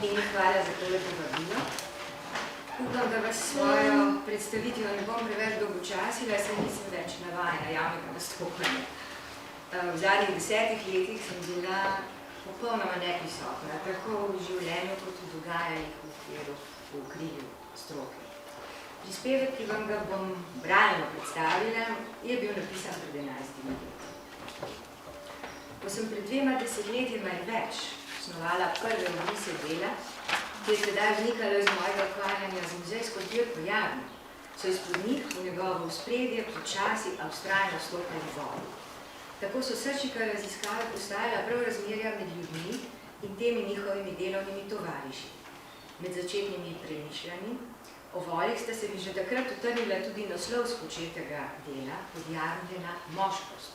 in hvala za tole povabilo. Upam, da vas svojo predstavitvijo ne bom preveč dolgočasila, saj nisem več navajena javnega nastopanja. V zadnjih 10 letih sem bila popolnoma neprisotna, tako v življenju kot v dogajanjih v okrilju stroke. Prispevek, ki vam ga bom bralno predstavila, je bil napisan pred 11 leti. Ko sem pred 2 desetletjima in več snovala prve obrise dela, ki je tedaj vznikalo iz mojega ukvarjanja z muzejsko zbirko Jarno, so izpod njih v njegovo ospredje počasi, a vztrajno vstopali vodi. Tako so srčika raziskave postajala prav razmerja med ljudmi in temi njihovimi delovnimi tovariši. Med začetnimi premišljanji o volih sta se mi že takrat utrnila tudi naslov spočetega dela, Podjarmljena moškost,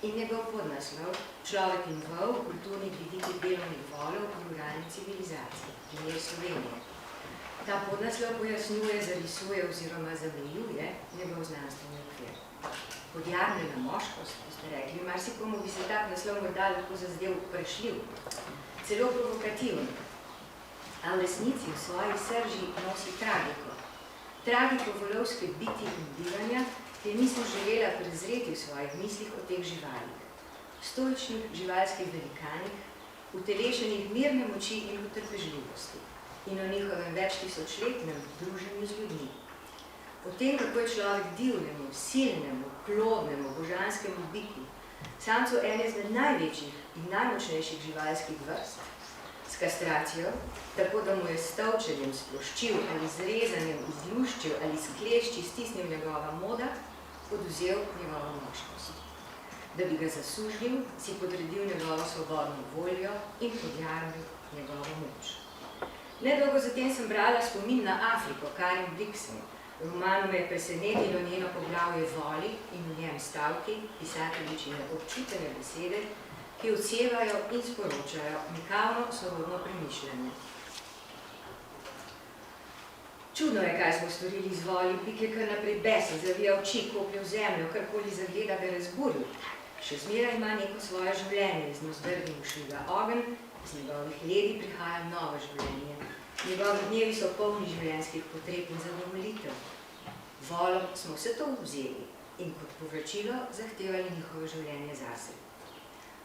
in njegov podnaslov Človek in vol, kulturni vidiki delovnih volov v ruralni civilizaciji, primer Slovenije. Ta podnaslov pojasnjuje, zarisuje oziroma zamejuje njegov znanstveni okvir. Podjarmljena moškost, ko ste rekli, marsikomu bi se tak naslov morda lahko zazdel vprašljiv, celo provokativen, a v resnici v svoji srži nosi tragiko. Tragiko volovske biti in bivanja, ki nisem želela prezreti v svojih mislih o teh živalih. Stoičnih živalskih velikanih, utelešenih mirne moči in potrpežljivosti in o njihovem večtisočletnem druženju z ljudmi. O tem, kako je človek divnemu, silnemu, plodnemu, božanskemu bitju, samcu ene izmed največjih in najmočnejših živalskih vrst, s kastracijo, tako da mu je s tolčenjem sploščil ali z rezanjem izluščil ali s klešči stisnil njegova moda, oduzel njegovo moškost. Da bi ga zasužil, si podredil njegovo svobodno voljo in podjarmil njegovo moč. Nedolgo zatem sem brala Spomin na Afriko, Karin Blixen. V romanu me je presenetilo njeno poglavje voli in v njem stavki, pisateljičine občutene besede, ki odsevajo in sporočajo mikavno svobodno premišljanje. Čudno je, kaj smo storili z voli, bik je kar naprej besen, zavija oči, koplje v zemljo, karkoli zagleda, ga razburil. Še zmeraj ima neko svoje življenje, z njo zdrgim šviga ogenj, z njegovih ledi prihaja novo življenje. Njegovi dnevi so polni življenjskih potreb in zadovoljitev. Volom smo vse to vzeli in kot povračilo zahtevali njihovo življenje zase.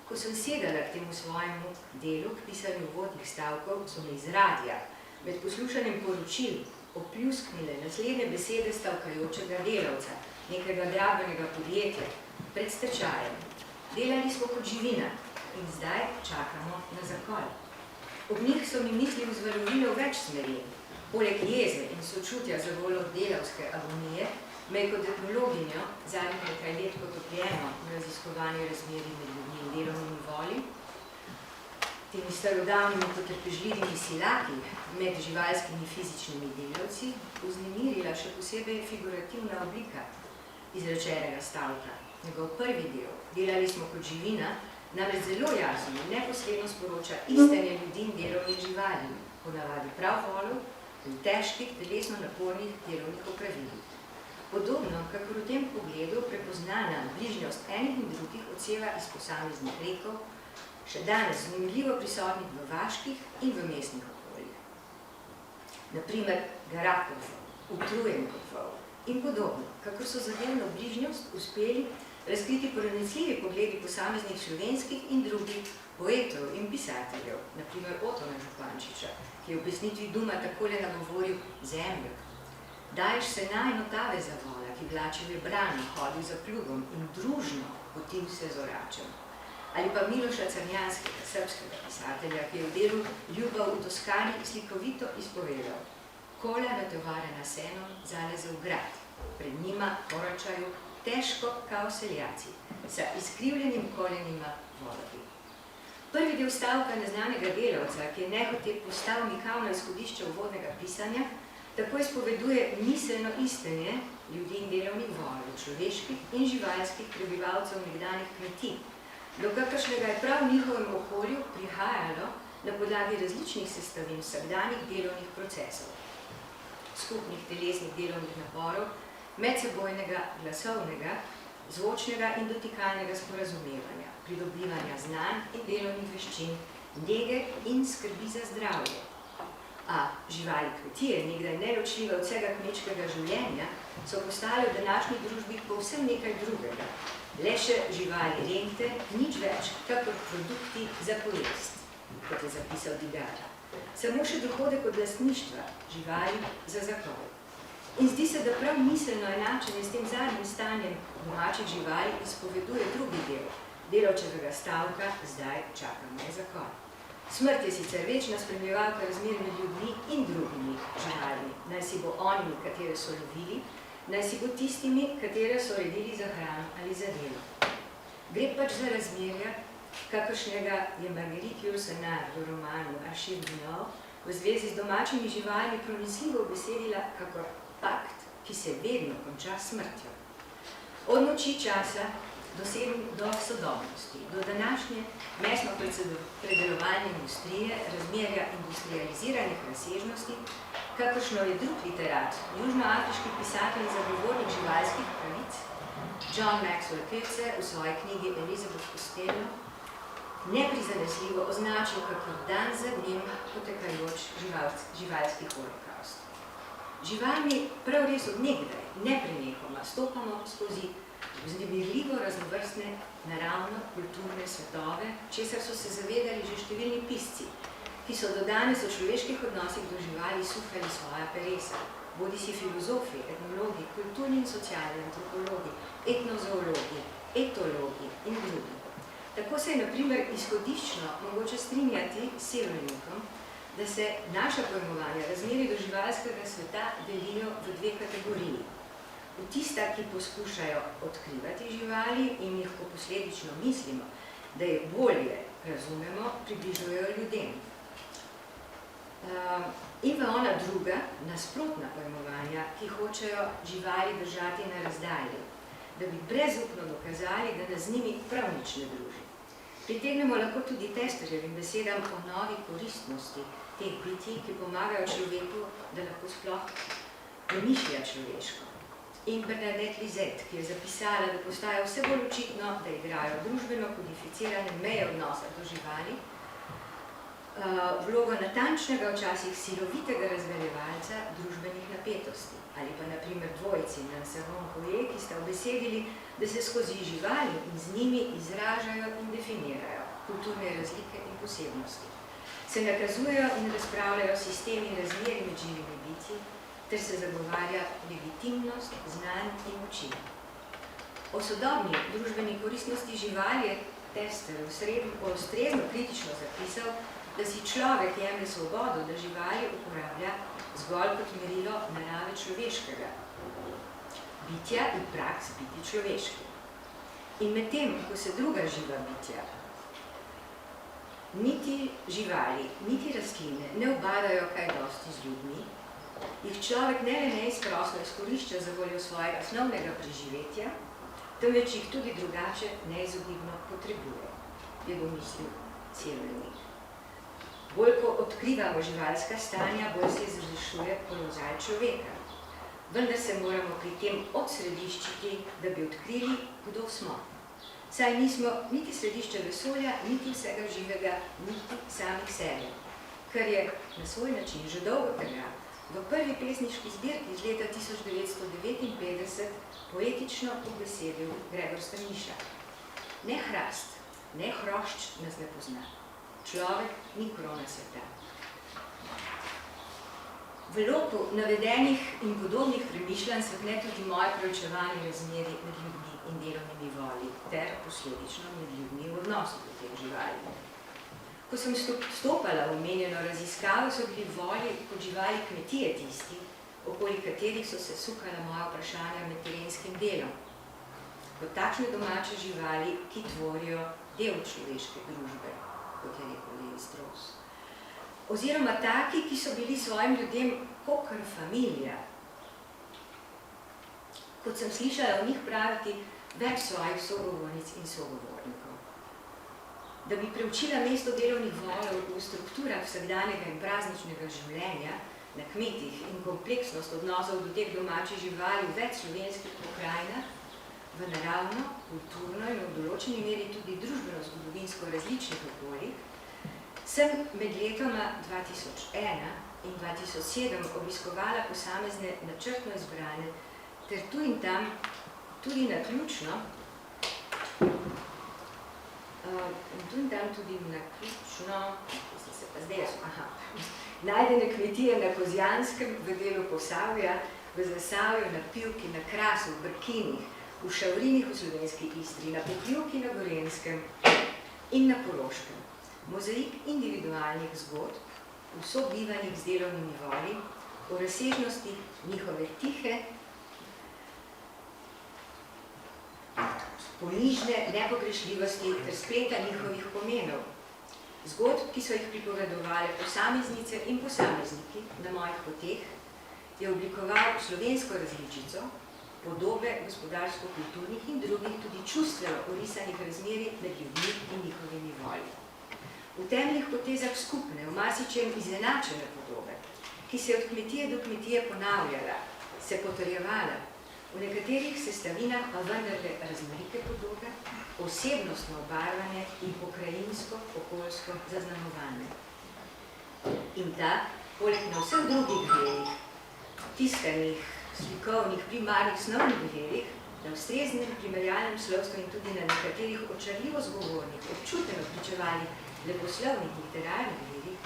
Ko sem sedala k temu svojemu delu, k pisanju uvodnih stavkov, so me iz radia, med poslušanjem poročil, opljusknile naslednje besede stavkajočega delavca, nekega gradbenega podjetja, pred stečajem. Delali smo kot živina in zdaj čakamo na zakol. Ob njih so mi misli vzvalovile v več smeri. Poleg jeze in sočutja za voljo delavske agonije, me je kot etnologinjo zadnjih nekaj let potopljeno v raziskovanju razmerij med ljudmi in delovnimi voli, temi starodavnimi potrpežljivimi silaki med živalskimi fizičnimi delavci, vznemirila še posebej figurativna oblika izrečenega stavka. Njegov prvi del, delali smo kot živina, namreč zelo jasno in neposredno sporoča istenje ljudi in delovnih živali, ponavadi prav volov in težkih, telesno napornih delovnih opravilih. Podobno, kakor v tem pogledu prepoznana bližnjost enih in drugih odseva iz posameznih rekov, še danes zanimivo prisotnih v vaških in v mestnih okoljih. Naprimer, garat kot vol, utrujen kot vol in podobno, kakor so zadevno bližnjost uspeli razkriti pronicljivi pogledi posameznih slovenskih in drugih poetov in pisateljev, naprimer Otona Župančiča, ki je v pesnitvi Duma takole nagovoril zemljo. Daješ se najno tave za vola, ki vlačil je brano, hodil za plugom in družno potil se z oračem. Ali pa Miloša Crnjanskega, srbskega pisatelja, ki je v delu Ljubav v Toskani slikovito izpovedal. Kola natovarjena senom zaleze v grad, pred njima koračajo težko kao seljaci, sa izkrivljenim kolenima volovi. Prvi del stavka neznanega delavca, ki je nehote postal mikavno izhodišče uvodnega pisanja, tako izpoveduje miselno istenje ljudi in delovnih volov, človeških in živalskih prebivalcev nekdanjih kmetij, do kakršnega je prav v njihovem okolju prihajalo na podlagi različnih sestavin vsakdanjih delovnih procesov, skupnih telesnih delovnih naporov, medsebojnega glasovnega, zvočnega in dotikalnega sporazumevanja, pridobivanja znanj in delovnih veščin, nege in skrbi za zdravje. A živali kmetije, nekdaj neločljive od vsega kmečkega življenja, so postale v današnji družbi povsem nekaj drugega. Le še živali rente, nič več, kakor produkti za pojest, kot je zapisal Digara. Samo še dohodek od lastništva, živali za zakol. In zdi se, da prav miselno enačenje s tem zadnjim stanjem domačih živali izpoveduje drugi del, delavčevega stavka, zdaj čakamo na zakol. Smrt je sicer večna spremljevalka razmer med ljudmi in drugimi živalmi, naj si bo onimi, katere so lovili, naj si bo tistimi, katere so redili za hrano ali za delo. Gre pač za razmerja, kakršnega je Marguerite Yourcenar v romanu Achille Dunod v zvezi z domačimi živalmi pronicljivo besedila kakor akt, ki se vedno konča smrtjo. Od noči časa do sodobnosti, do današnje mesno-predelovalne industrije, razmerja industrializiranih razsežnosti, kakršno je drug literat, južnoafriški pisatelj in zagovornik živalskih pravic, John Maxwell Coetzee v svoji knjigi Elizabeth Costello, neprizanesljivo označil kakor dan za dnem potekajoč živalski holokaust. Živalmi prav res od nekdaj, neprenehoma, stopamo skozi vznemirljivo raznovrstne naravno-kulturne svetove, česar so se zavedali že številni pisci, ki so do danes v človeških odnosih do živali suhali svoja peresa, bodisi filozofi, etnologi, kulturni in socialni antropologi, etnozoologi, etologi in drugi. Tako se je na primer izhodiščno mogoče strinjati s Severnikom, da se naša pojmovanja razmerij do živalskega sveta delijo v dve kategoriji. V tista, ki poskušajo odkrivati živali in jih ko posledično mislimo, da jih bolje razumemo, približujejo ljudem. In v ona druga, nasprotna pojmovanja, ki hočejo živali držati na razdalji, da bi brezupno dokazali, da nas z njimi prav nič ne druži. Pritegnemo lahko tudi Testerjevim besedam o novi koristnosti teh bitij, ki pomagajo človeku, da lahko sploh premišlja človeško. In Bernadette Lisette, ki je zapisala, da postaja vse bolj očitno, da igrajo družbeno kodificirane meje odnosa do živali, vlogo natančnega, včasih silovitega razgaljevalca družbenih napetosti. Ali pa na primer dvojci Nancy-Ron-Coé, ki sta obesedili, da se skozi živali in z njimi izražajo in definirajo kulturne razlike in posebnosti. Se nakazujejo in razpravljajo sistemi razmerij med živimi bitji, ter se zagovarja legitimnost, znanj in moči. O sodobni družbeni koristnosti živali je Tester ustrezno kritično zapisal, da si človek jemlje svobodo, da živali uporablja zgolj kot merilo narave človeškega bitja in praks biti človeški. In medtem, ko se druga živa bitja, niti živali, niti rastline ne obadajo kaj dosti z ljudmi, jih človek ne le neizprosno izkorišča za voljo svojega osnovnega preživetja, temveč jih tudi drugače neizogibno potrebuje, je domislil Severnik. Bolj ko odkrivamo živalska stanja, bolj se izrazšuje položaj človeka. Vendar se moramo pri tem odsrediščiti, da bi odkrili, kdo smo. Saj nismo niti središče vesolja, niti vsega živega, niti samih sebe, kar je na svoj način že dolgo tega v prvi pesniški zbirki iz leta 1959 poetično ubesedil Gregor Strniša. Ne hrast, ne hrošč nas ne pozna. Človek ni krona sveta. V loku navedenih in podobnih premišljanj svetne tudi moje preučevanje razmerij med ljudmi in delovnimi voli, ter posledično med ljudmi v odnosu do teh živali. Ko sem stopala v omenjeno raziskavo, so bili volje kot živali kmetije tisti, okoli katerih so se sukala moja vprašanja med terenskim delom. Kot takšne domače živali, ki tvorijo del človeške družbe, kot je rekel Levi-Strauss. Oziroma taki, ki so bili svojim ljudem kakor familija. Kot sem slišala o njih praviti več svojih sogovornic in sogovornikov. Da bi preučila mesto delovnih voljev v strukturah vsakdanjega in prazničnega življenja na kmetih in kompleksnost odnosov do teh domačih živali v več slovenskih pokrajinah, v naravno, kulturno in v določeni meri tudi družbeno-zgodovinsko različnih okoljih, sem med letoma 2001 in 2007 obiskovala posamezne načrtno izbrane, ter tu in tam tudi naključno, najdene kmetije na Kozjanskem, v delu Posavja, v Zasavju, na Pivki, na Krasu, v Brkinih, v Šavrinih v Slovenski Istri, na Pokljuki na Gorenskem in na Koroškem. Mozaik individualnih zgodb, v sobivanjih z delovnimi voli, o razsežnosti njihove tihe, ponižne nepogrešljivosti ter spleta njihovih pomenov. Zgodb, ki so jih pripovedovali posameznice in posamezniki na mojih poteh, je oblikoval slovensko različico, podobe gospodarsko-kulturnih in drugih tudi čustveno orisanih razmerij med ljudmi in njihovimi voli. V temeljih potezah skupne, v marsičem izenačene podobe, ki se je od kmetije do kmetije ponavljala, se potrjevala, v nekaterih sestavinah pa vendarle raznolike podobe, osebnostno obarvane in pokrajinsko, okoljsko zaznamovane. In ta, poleg na vseh drugih delih, tiskanih, slikovnih, primarnih, snovnih delih, na ustreznem primerjalnem slovstvu in tudi na nekaterih očarljivo zgovornih, občuteno pričevalnih, leposlovnih literarnih delih,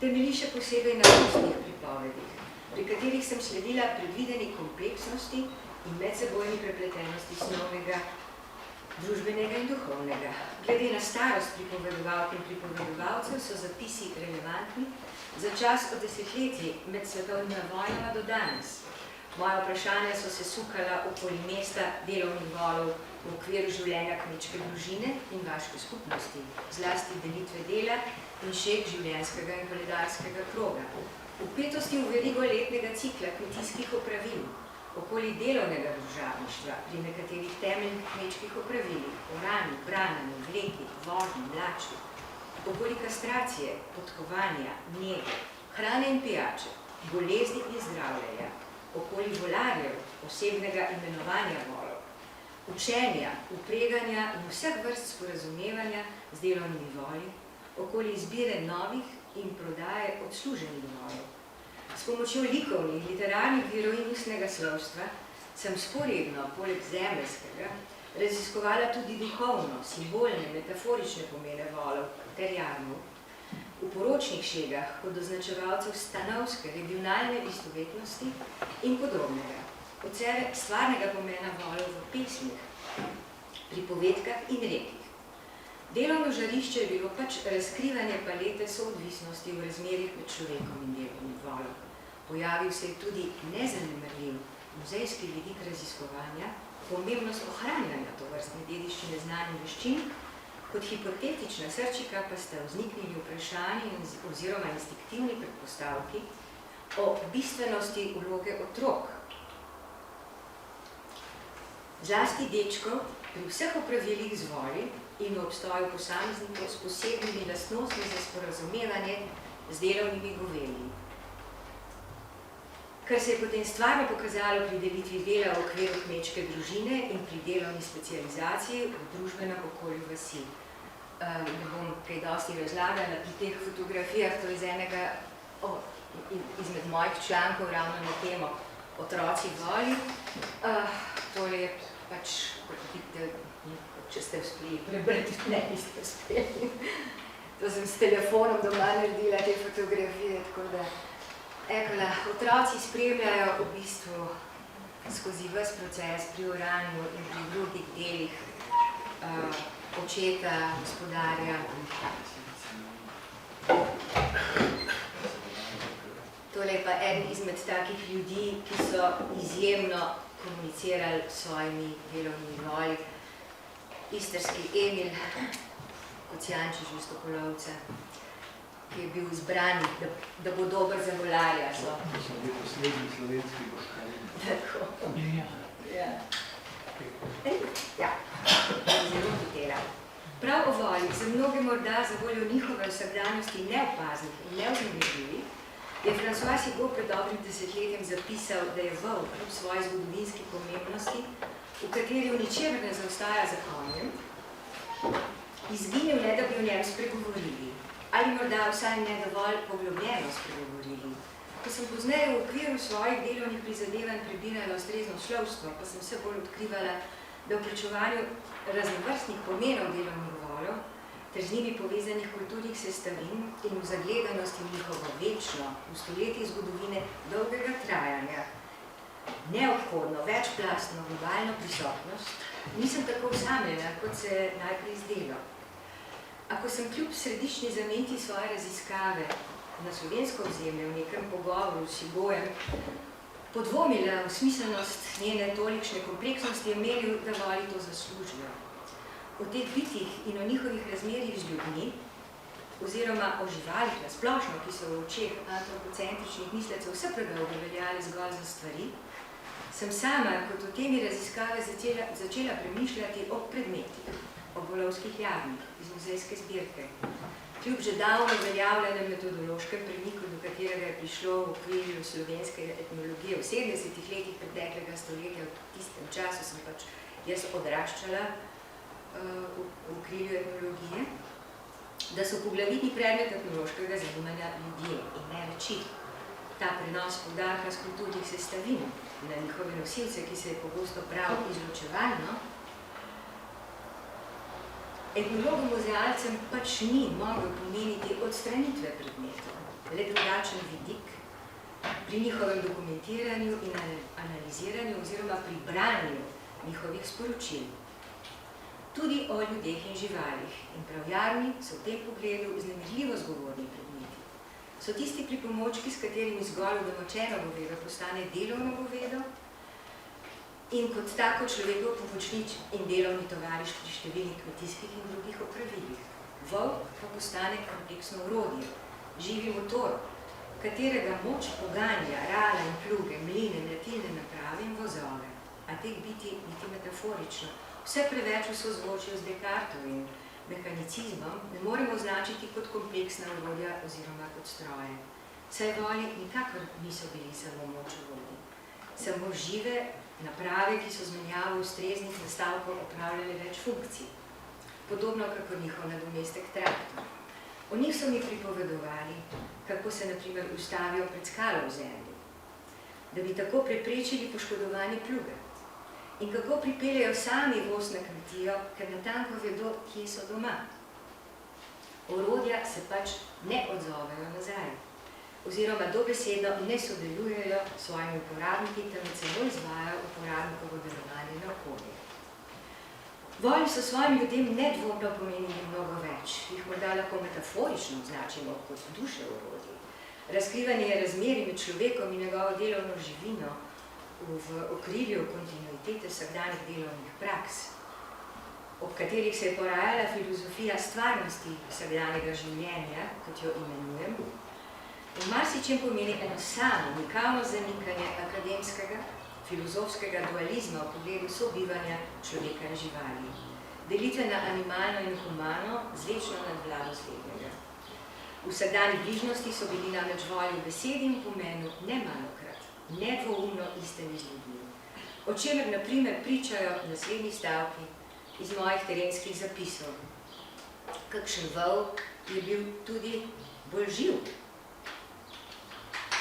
temelji še posebej na ustnih pripovedih, pri katerih sem sledila predvideni kompleksnosti in medsebojni prepletenosti snovnega, družbenega in duhovnega. Glede na starost pripovedovalk in pripovedovalcev so zapisi relevantni za čas od desetletij med svetovnima vojnama do danes. Moja vprašanja so se sukala okoli mesta delovnih volov v okviru življenja kmečke družine in vaške skupnosti, zlasti delitve dela in šeg življenjskega in koledarskega kroga. Vpetosti v verigo letnega cikla kmetijskih opravil, okoli delovnega družabništva pri nekaterih temeljnih kmečkih opravilih, orani, branami, vleki, vožnji, mlači, okoli kastracije, podkovanja, njege, hrane in pijače, bolezni in zdravljenja, okoli volarjev, osebnega imenovanja volov, učenja, upreganja in vseh vrst sporazumevanja z delovnimi voli, okoli izbire novih in prodaje odsluženih volov. S pomočjo likovnih, literarnih virov in ustnega slovstva sem sporedno, poleg zemeljskega, raziskovala tudi duhovno, simbolne, metaforične pomene volov ter jarmov, v poročnih šegah kot označevalcev stanovske, regionalne istovetnosti in podobnega, od sebe stvarnega pomena volov v pesmih, pripovedkah in rekih. Delovno žarišče je bilo pač razkrivanje palete soodvisnosti v razmerjih med človekom in delovnim volom. Pojavil se je tudi nezanemarljiv muzejski vidik raziskovanja, pomembnost ohranjanja tovrstne dediščine znanj in veščin, kot hipotetična srčika pa sta vzniknili vprašanji oziroma instinktivni predpostavki o bistvenosti vloge otrok. Zlasti dečkov pri vseh opravilih z voli in v obstoju posameznikov s posebnimi lastnostmi za sporazumevanje z delovnimi goveli. Kar se je potem stvarno pokazalo pri delitvi dela v okviru kmečke družine in pri delovni specializaciji v družbenem okolju vasi. Ne bom kaj dosti razlagala pri teh fotografijah, to je iz enega izmed mojih člankov ravno na temo Otroci voli. Tole je pač, kot vidite, če ste uspeli prebrati, ne, niste uspeli. To sem s telefonom doma naredila te fotografije, tako da otroci spremljajo v bistvu skozi ves proces pri oranju in pri drugih delih očeta, gospodarja. Tole je pa eden izmed takih ljudi, ki so izjemno komunicirali s svojimi delovnimi voli. Istrski Emil Kocijančič Vistokolovca, ki je bil izbran, da bo dober za volarja. To so bili poslednji slovenski gospodari. Tako. Ja, zelo hitela. Prav o voli za mnoge morda za voljo njihove vsakdanjosti neopaznih in neuznemirljivih je François Sigaud pred dobrim desetletjem zapisal, da je vol kljub svoji zgodovinski pomembnosti, v kateri v ničemer ne zaostaja za konjem, izginil ne, da bi o njem spregovorili, ali morda vsaj ne dovolj poglobljeno spregovorili. Ko sem pozneje v okviru svojih delovnih prizadevanj prebirala ustrezno slovstvo, pa sem vse bolj odkrivala, da v pričevanju raznovrstnih pomenov delovnih volov ter z njimi povezanih kulturnih sestavin in v zagledanosti v njihovo večno, v stoletjih zgodovine dolgega trajanja, neobhodno, večplastno, globalno prisotnost, nisem tako osamljena, kot se najprej zdelo. Ako sem kljub središčni zameti svoje raziskave na slovensko ozemlje v nekem pogovoru s Sigojem podvomila v smiselnost njene tolikšne kompleksnosti, je menil, da voli to zaslužijo. O teh bitjih in o njihovih razmerjih z ljudmi, oziroma o živalih na splošno, ki so v očeh antropocentričnih mislecev vse predolgo veljali zgolj za stvari, sem sama, kot v temi raziskave, začela premišljati o predmetih, o volovskih jarmih iz muzejske zbirke. Kljub že davno uveljavljenem metodološkem premiku, do katerega je prišlo v okviru slovenske etnologije v 70-ih letih preteklega stoletja, v tistem času sem pač jaz odraščala v okviru etnologije, da so poglavitni predmet etnološkega zanimanja ljudje in ne reči. Ta prenos poudarka z kulturnih sestavin na njihove nosilce, ki se je pogosto prav izločevalno, etnologom muzealcem pač ni mogel pomeniti odstranitve predmetov, le drugačen vidik pri njihovem dokumentiranju in analiziranju oziroma pri branju njihovih sporočil. Tudi o ljudeh in živalih in prav jarmi so v tem pogledu vznemirljivo zgovorni predmeti. So tisti pripomočki, s katerimi zgolj udomačeno govedo postane delovno govedo, in kot tako človekov pomočnič in delovni tovariš pri številnih kmetijskih in drugih opravilih. Volk pa postane kompleksno orodje, živi motor, katerega moč poganja rala in pluge, mline, mletilne naprave in vozove, a teh biti niti metaforično, vse preveč v sozvočju z Descartovim mehanicizmom ne moremo označiti kot kompleksna orodja oziroma kot stroje. Saj voli nikakor niso bili samo moč orodij, samo žive naprave, ki so z menjavo ustreznih nastavkov opravljale več funkcij, podobno kako njihov nadomestek traktor. O njih so mi pripovedovali, kako se na primer ustavijo pred skalo v zemlji, da bi tako preprečili poškodovanje pluga, in kako pripeljejo sami voz na kmetijo, ker natanko vedo, kje so doma. Orodja se pač ne odzovejo nazaj, oziroma dobesedno ne sodelujejo s svojimi uporabniki, temveč celo izvajajo uporabnikovo delovanje na okolje. Voli so svojim ljudem nedvomno pomenili mnogo več, jih morda lahko metaforično označimo kot duše orodij. Razkrivanje razmerij med človekom in njegovo delovno živino v okrilju kontinuitete vsakdanjih delovnih praks, ob katerih se je porajala filozofija stvarnosti vsakdanjega življenja, kot jo imenujem, v marsičem pomeni eno samo, nikavno zanikanje akademskega, filozofskega dualizma v pogledu sobivanja človeka in živali. Delitve na animalno in humano z večno nadvlado slednjega. V vsakdanji bližnosti so bili namreč voli v besedi in pomenu nemalokrat, nedvoumno istemi z ljudmi. O čemer, na primer, pričajo naslednji stavki iz mojih terenskih zapisov. Kakšen vol je bil tudi bolj živ.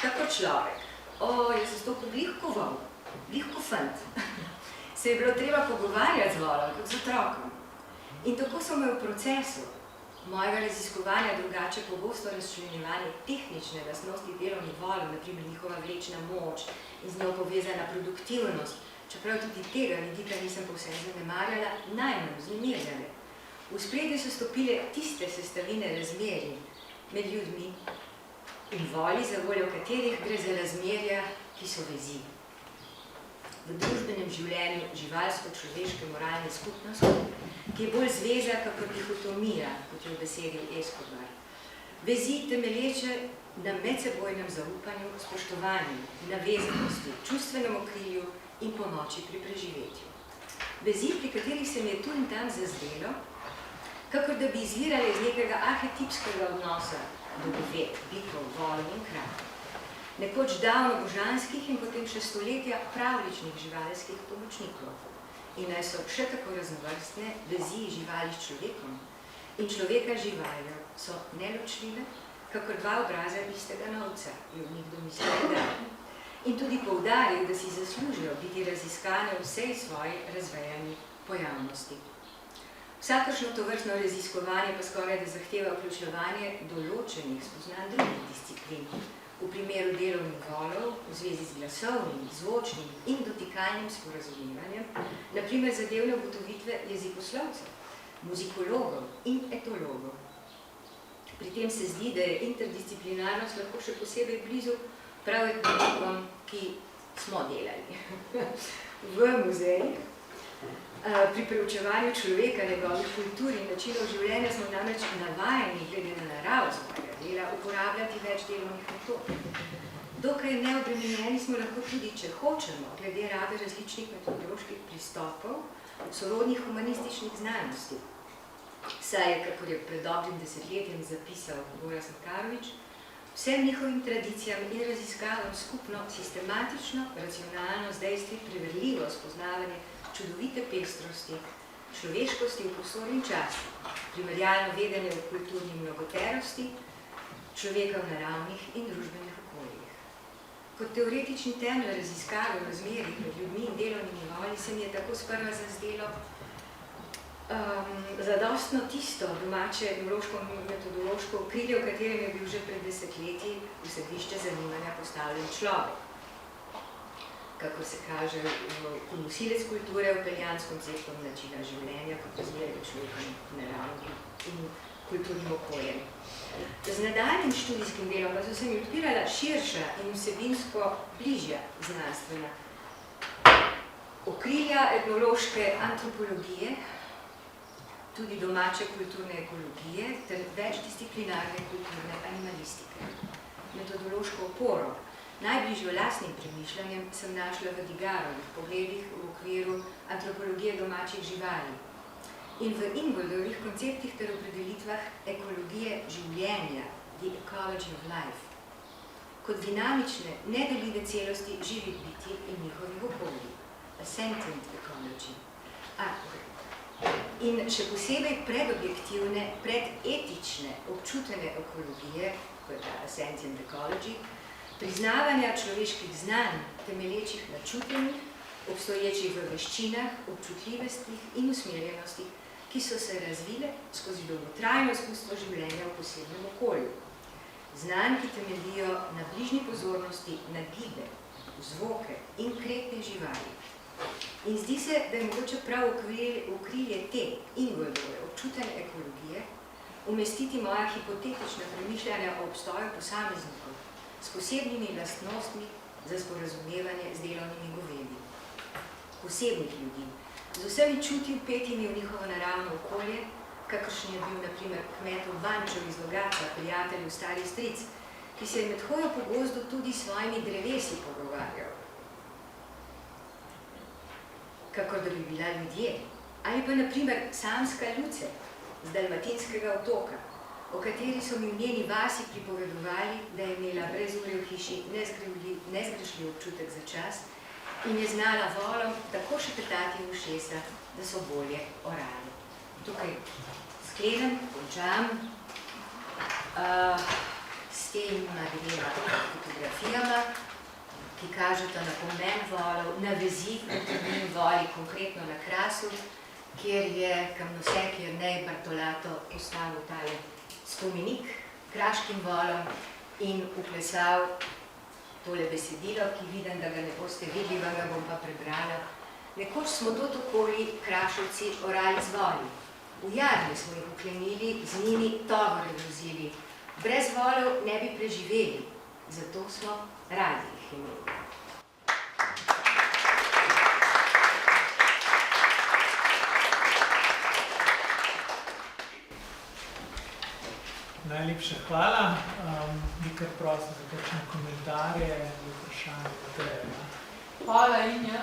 Tako človek. Jaz sem stopil glihko vol, glihko fant. Se je bilo treba pogovarjati z volom, kot z otrokom. In tako so me v procesu mojega raziskovanja drugače pogosto razčlenjevanje tehnične lastnosti delovnih volov, naprimer njihova vlečna moč in z njo povezana produktivnost, čeprav tudi tega vidika nisem povsem zanemarjala, najmanj vznemirjale. V spredju so stopile tiste sestavine razmerij med ljudmi in voli, za voljo katerih gre za razmerja, ki so vezi. V družbenem življenju živalsko-človeške moralne skupnosti, ki je bolj zveza kakor dihotomija, kot je v besedi Escobar. Vezi temelječe na medsebojnem zaupanju, spoštovanju, navezanosti, čustvenem okrilju in pomoči pri preživetju. Vezi, pri katerih se mi je tu in tam zazdelo, kakor da bi izvirale iz nekega arhetipskega odnosa do goved, bikov, volov in krav. Nekoč davno božanskih in potem še stoletja pravličnih živalskih pomočnikov. In naj so še tako raznovrstne vezi živali s človekom in človeka živaljo so neločljive, kakor dva obraza istega novca, je v njih domislil da. In tudi poudaril, da si zaslužijo biti raziskane v vsej svoji razvejani pojavnosti. Vsakršno tovrstno raziskovanje pa skoraj da zahteva vključevanje določenih spoznanj drugih disciplin. V primeru delovnih volov, v zvezi z glasovnim, zvočnim in dotikalnim sporazumevanjem, na primer zadevne ugotovitve jezikoslovcev, muzikologov in etologov. Pri tem se zdi, da je interdisciplinarnost lahko še posebej blizu prav etnologom, ki smo delali v muzejih. Pri preučevanju človeka, njegovih kultur in načinov življenja smo namreč navajeni, glede na naravo svojega dela, uporabljati več delovnih metod. Dokaj neobremenjeni smo lahko tudi, če hočemo, glede rabe različnih metodoloških pristopov sorodnih humanističnih znanosti. Saj je, kakor je pred dobrim desetletjem zapisal Gorazd Makarovič, vsem njihovim tradicijam in raziskavam skupno sistematično, racionalno, z dejstvi preverljivo spoznavanje čudovite pestrosti, človeškosti v prostoru in času, primerjalno vedenje v kulturni mnogoterosti, človeka v naravnih in družbenih okoljih. Kot teoretični temelj raziskave v razmerih med ljudmi in delovnimi voli se mi je tako sprva zazdelo zadostno tisto domače etnološko-metodološko okrilje, v katerem je bil že pred desetletji v središče zanimanja postavljen človek. Kako se kaže v nosilec kulture, vpeljan s konceptom načina življenja, kot razmerje človekom, naravnim in kulturnim okoljem. Z nadaljnim študijskim delom pa so se mi odpirala širša in vsebinsko bližja znanstvena okrilja etnološke antropologije, tudi domače kulturne ekologije ter večdisciplinarne kulturne animalistike. Metodološko oporo, najbližjo lastnim premišljanjem, sem našla v Digarovih pogledih v okviru antropologije domačih živali in v Ingoldovih konceptih ter opredelitvah ekologije življenja, the ecology of life, kot dinamične, nedeljive celosti živih biti in njihovih okolij, a sentient ecology. In še posebej predobjektivne, predetične, občutene ekologije, kot je ta sentient ecology, priznavanja človeških znanj, temelječih na čutenjih, obstoječih v veščinah, občutljivostih in usmerjenostih, ki so se razvile skozi dolgotrajno izkustvo življenja v posebnem okolju. Znanj, ki temeljijo na bližnji pozornosti, na gibe, zvoke in kretne živali. In zdi se, da je mogoče prav okrilje te Ingoldove občutene ekologije umestiti moja hipotetična premišljanja o obstoju posameznikov s posebnimi lastnostmi za sporazumevanje z delovnimi govedi. Posebnih ljudi, z vsemi čuti vpetimi v njihovo naravno okolje, kakršen je bil na primer kmetov Bančev iz Logatca, prijatelju stari stric, ki se je med hojo po gozdu tudi s svojimi drevesi pogovarjal. Kakor da bi bila ljudje, ali pa na primer samska Luce z Dalmatinskega otoka, o kateri so mi v njeni vasi pripovedovali, da je imela brezurje v hiši nezgrešljiv občutek za čas in je znala volom tako šepetati v ušesa, da so bolje orali. Tukaj sklenem, končam s tema dvema fotografijama, ki kažeta na pomen volov, na vezi, kulturnim voli, konkretno na Krasu, kjer je Kamnosek Jernej Bartolato postavil tale spomenik kraškim volom in uklesal tole besedilo, ki vidim, da ga ne boste videli, vam ga bom pa prebrala. Nekoč smo tot okoli Krašovci orali z voli. V jarni smo jih uklenili, z njimi tovore vozili. Brez volov ne bi preživeli, zato smo radi jih imeli. Najlepša hvala. Bi kar prosil za kakšne komentarje in vprašanje. Hvala, Inja.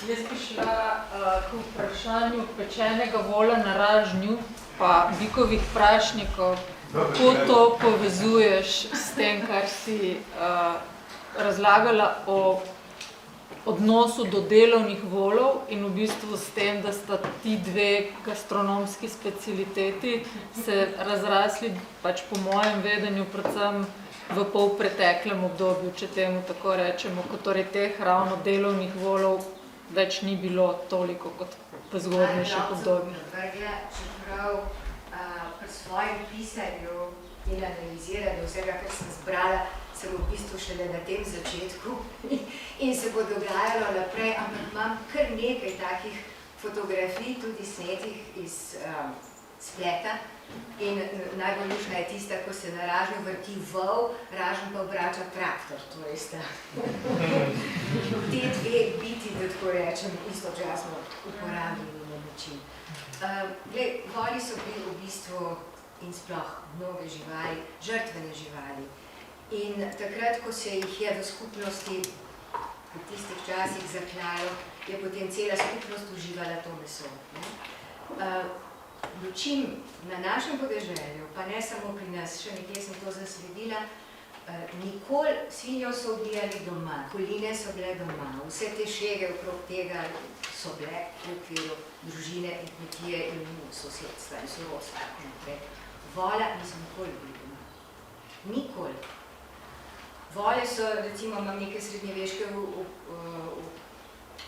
Jaz bi šla k vprašanju pečenega vola na ražnju pa bikovih prašnikov. Kako to povezuješ s tem, kar si razlagala o odnosu do delovnih volov in v bistvu s tem, da sta ti dve gastronomski specialiteti se razrasli, pač po mojem vedenju, predvsem v polpreteklem obdobju, če temu tako rečemo, ko torej teh ravno delovnih volov več ni bilo toliko kot v zgodnejših obdobjih. Čeprav pri svojem pisanju in analiziranju vsega, kar sem zbrala, sem v bistvu šele na tem začetku in se bo dogajalo naprej, ampak imam kar nekaj takih fotografij, tudi snetih iz spleta. In najbolj lušna je tista, ko se na ražnju vrti vol, ražen pa obrača traktor, torej sta te dve biti, da tako rečem, istočasno uporabljeni na način. Voli so bili v bistvu in sploh mnoge živali, žrtvene živali. In takrat, ko se jih je v skupnosti v tistih časih zaklalo, je potem cela skupnost uživala to meso. Dočim na našem podeželju, pa ne samo pri nas, še nekje sem to zasledila, nikoli svinjo so ubijali doma, koline so bile doma, vse te šege okrog tega so bile v okviru družine in kmetije in sosedstva in sorodstva. Vola niso nikoli bili doma. Nikoli. Vole so, recimo, imam neke srednjeveške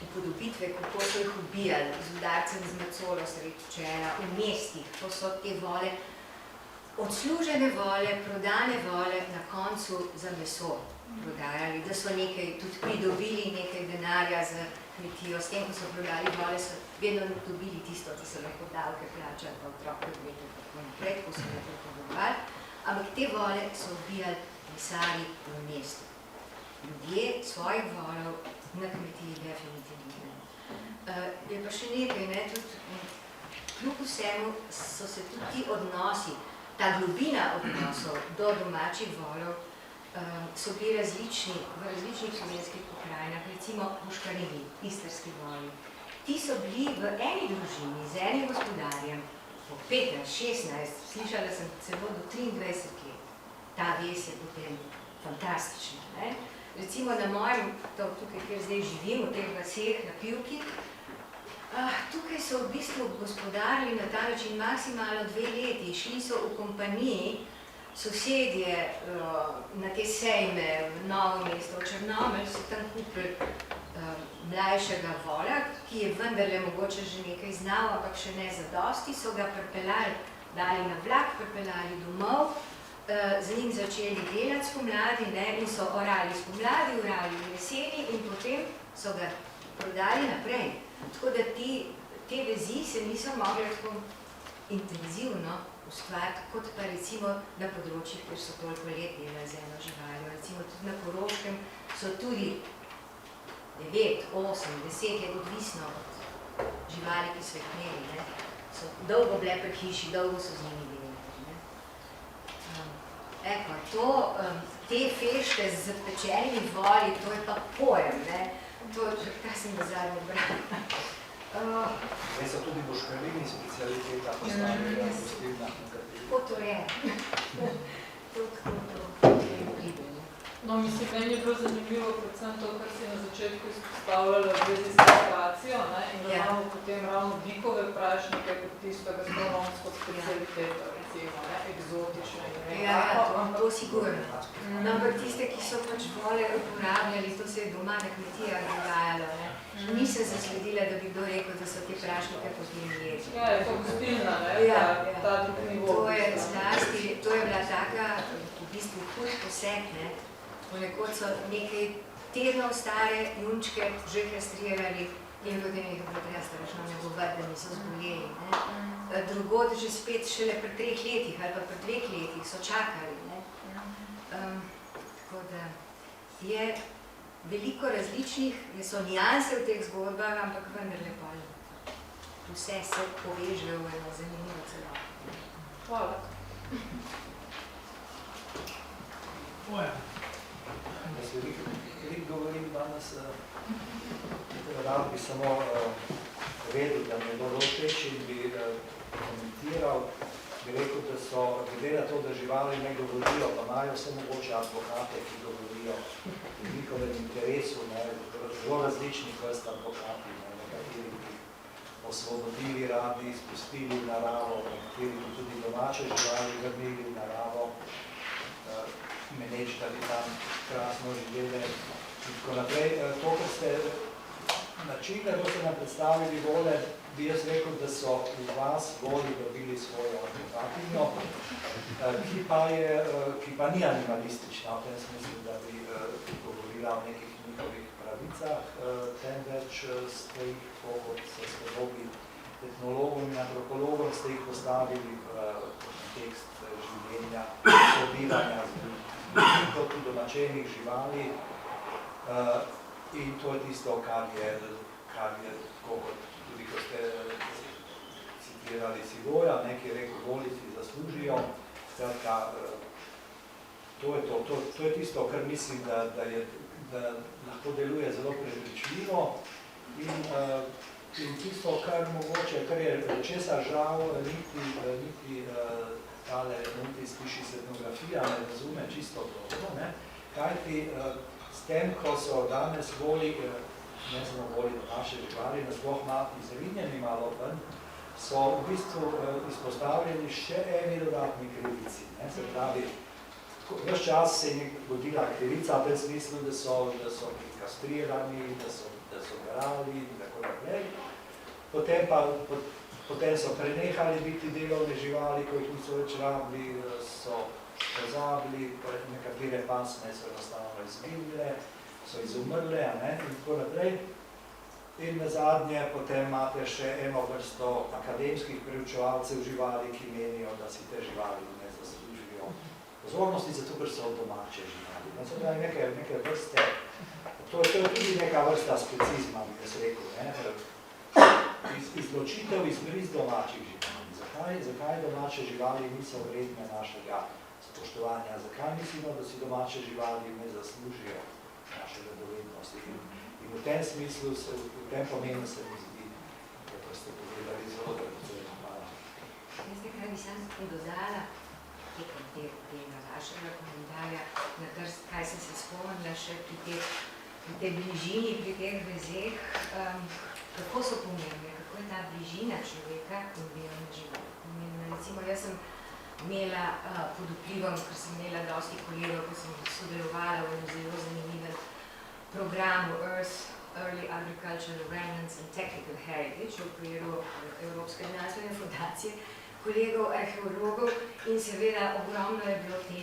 upodobitve, kako so jih ubijali, z udarcem z macolo sredi čela, v mestih, ko so te vole, odslužene vole, prodane vole na koncu za meso prodajali, da so nekaj tudi pridobili nekaj denarja za kmetijo, s tem, ko so prodali vole, so vedno dobili tisto, da so lahko davke plačali, pa otroke odvete, tako naprej, ko so nekaj podobali, ampak te vole so ubijali mesari v mestu. Ljudje svojih volov na kmetiji definitivno ne. Je pa še nekaj, ne, tudi kljub vsemu so se tudi ti odnosi, ta globina odnosov do domačih volov so bili različni v različnih slovenskih pokrajinah, recimo Boškarjevi, istrski voli. Ti so bili v eni družini z enim gospodarjem po 15, 16, slišala sem celo do 23 let. Ta ves je potem fantastična. Ne? Recimo na mojem, tukaj, kjer zdaj živim, v teh vaseh na Pivki, tukaj so v bistvu gospodarili na ta način maksimalno 2 leti. Šli so v kompaniji sosedje na te sejme v Novo mesto, v Črnomelj, so tam kupili mlajšega vola, ki je vendarle mogoče že nekaj znal, ampak še ne zadosti, so ga pripeljali, dali na vlak, pripeljali domov, z njim začeli delati spomladi, ne, in so orali spomladi, orali v jeseni in potem so ga prodali naprej. Tako da te vezi se niso mogli tako intenzivno ustvariti, kot pa recimo na področjih, kjer so toliko let delali z eno živaljo. Recimo tudi na Koroškem so tudi 9, 8, 10 let odvisno od živali, ki so jih imeli, ne. So dolgo bile pri hiši, dolgo so z njimi delali. Te fešte z zapečenimi voli, to je pa pojem, ne? To, kaj sem na zadnje brala. Zdaj so tudi boškarjini specialiteta postavljala gostilna. Tako to je. To je pride. No, mislim, meni je bilo zanimivo predvsem to, kar si na začetku izpostavljala v zvezi s situacijo, ne, in da imamo potem ravno bikove prašnike kot tisto gastronomsko specialiteto, recimo, ne, eksotično in ne. Ja, to sigurno. Ampak tiste, ki so pač vole uporabljali, to se je doma na kmetijah dogajalo, ne. Nisem zasledila, da bi kdo rekel, da so te prašnike potem jedli. Ja, je to gostilna, ne, ta drugi nivo. To je bila taka, v bistvu, hud poseg, ne. Ponekod so nekaj tednov stare junčke že kastrirali in potem jih bilo treba strašno negovati, da niso zboleli. Drugod že spet šele pri 3 letih ali pa pri 2 letih so čakali. Ne? Tako da je veliko različnih, so nijanse v teh zgodbah, ampak vendar lepo. Vse se povežejo v eno zanimivo celoto. Hvala. Jaz veliko govorim danes, rad bi samo vedel, da me bo všeč in bi komentiral bi rekel, da so, glede na to, da živali ne govorijo, pa imajo vse mogoče advokate, ki govorijo v njihovem interesu, zelo različnih vrst advokati, nekateri bi osvobodili radi, izpustili v naravo, nekateri bi tudi domače živali vrnili v naravo, meneč, da bi tam krasno živele in tako naprej. To, kar ste načine, ko ste nam predstavili vole, bi jaz rekel, da so v vas voli dobili svojo advokatinjo, ki pa ni animalistična, v tem smislu, da bi govorila o nekih njihovih pravicah, temveč ste jih, kot se s podobi etnologom in antropologom, ste jih postavili v kontekst življenja, sobivanja z ljudmi, kot v domačenih živali. In to je tisto, kar je tako kot tudi, ko ste citirali Sigoja, ki je rekel, voli si zaslužijo. Skratka, to je tisto, kar mislim, da lahko deluje zelo prepričljivo in tisto, kar mogoče, kar je česa žal, niti tale multispišis etnografija ne razume čisto dobro, kajti s tem, ko so danes voli, ne samo voli naše živali, nasploh izrinjeni malo ven, so v bistvu izpostavljeni še eni dodatni krivici. Se pravi, ves čas se je godila krivica v tem smislu, da so kastrirani, da so garali in tako naprej. Potem so prenehali biti delovne živali, ko jih niso več rabili, so pozabili, nekatere pasme so enostavno izginile, so izumrle in tako naprej. In nazadnje potem imate še eno vrsto akademskih preučevalcev živali, ki menijo, da si te živali ne zaslužijo pozornosti, zato ker so domače živali. Se pravi, neke vrste, to je tudi neka vrsta specizma, bi jaz rekel, izločitev izbris domačih živali. Zakaj domače živali niso vredne našega spoštovanja? Zakaj mislimo, da si domače živali ne zaslužijo našega dovednosti? In v tem smislu, v tem pomenu se mi zdi, kako ste povedali, zelo dragoceno. Hvala. Veste, kaj bi sam dodala tekom tega vašega komentarja, na kaj sem se spomnila še pri tej bližini, pri teh vezeh, kako so pomembne, kako je ta bližina človeka in delovne živali. Recimo, jaz sem imela pod vplivom, ker sem imela dosti kolegov, ko sem sodelovala v enem zelo zanimivem programu Early Agricultural Remnants and Technical Heritage v okviru Evropske znanstvene fundacije, kolegov, arheologov in seveda ogromno je bilo te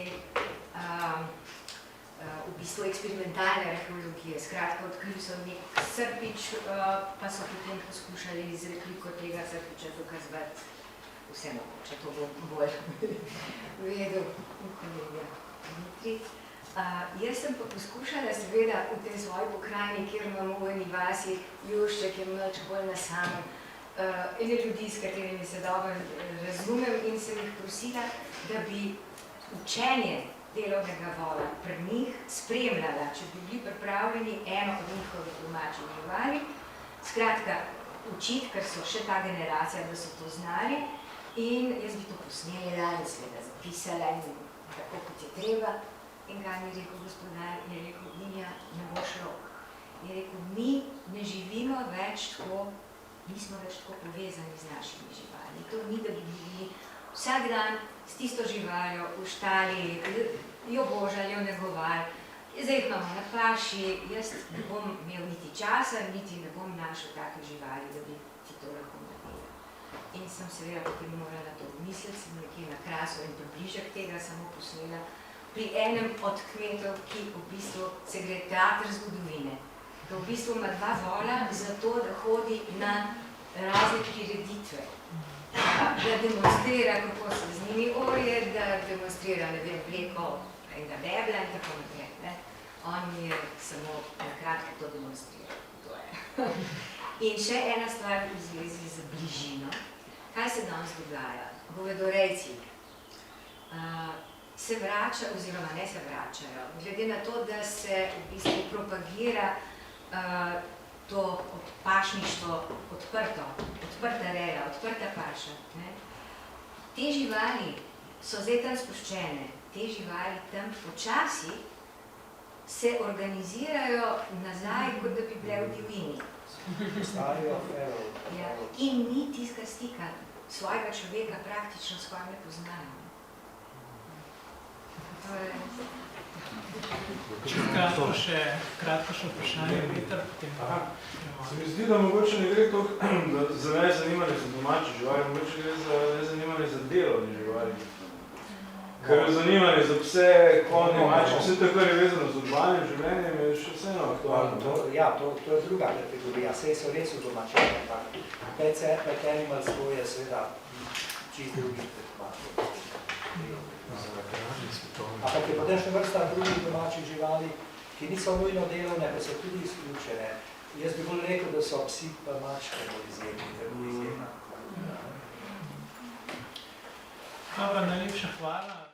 v bistvu eksperimentalne arheologije. Skratka, odkrili so nek srpič, pa so potem poskušali z repliko tega srpiča dokazovati vse mogoče, to bom bolj vedel kolegija Dmitri. Jaz sem pa poskušala seveda v tej svoji pokrajini, kjer imamo v eni vasi Jušče, ki je malč bolj na samem, ene ljudi, s katerimi se dobro razumem in sem jih prosila, da bi učenje delovnega vola pri njih spremljala, če bi bili pripravljeni eno od njihovih domačih živali. Skratka, učiti, ker so še ta generacija, da so to znali, in jaz bi to posnela in seveda zapisala in tako, kot je treba. In kaj mi je rekel gospodar, je rekel, Minja, ne bo šlo. Je rekel, mi ne živimo več tako, nismo več tako povezani z našimi živali. To ni, da bi bili vsak dan s tisto živaljo v štali, jo božali, jo negovali. Zdaj jih imamo na paši, jaz ne bom imel niti časa, niti ne bom našel take živali, da bi ti to lahko naredila. In sem seveda potem morala to misliti, sem nekje na Krasu in približek tega samo posnela pri enem od kmetov, ki v bistvu se gre teater zgodovine. Da v bistvu ima dva vola zato, da hodi na razne prireditve. Da demonstrira, kako se z njimi orje, da demonstrira, ne vem, vleko enega debla in tako naprej. On je samo nakratko to demonstriral. In še ena stvar v zvezi z bližino. Kaj se danes dogaja? Govedorejci se vrača, oziroma ne se vračajo, glede na to, da se v bistvu propagira to pašništvo odprta reja, odprta paša. te živali so zdaj tam spuščene, te živali tam počasi se organizirajo nazaj, kot da bi bile v divjini. Postavijo feral. Ja. In ni tistega stika, svojega človeka praktično skoraj ne poznajo. To je... Kratko še vprašanje, Peter, potem pa... Se mi zdi, da mogoče ne gre toliko za nezanimanje za domače živali, mogoče gre za nezanimanje za delovne živali. Ker zanimanje za pse, konje, mačke, vse to, kar je vezano z urbanim življenjem, je še vseeno aktualno. Ja, to je druga kategorija, sej so res v domačenju, ampak pet animals to je seveda čist drugi predmat. Ampak je potem še vrsta drugih domačih živali, ki niso nujno delovne, pa so tudi izključene. Jaz bi bolj rekel, da so psi pa mačke bolj izjemni, da bolj izjemna. Dobro, najlepša hvala.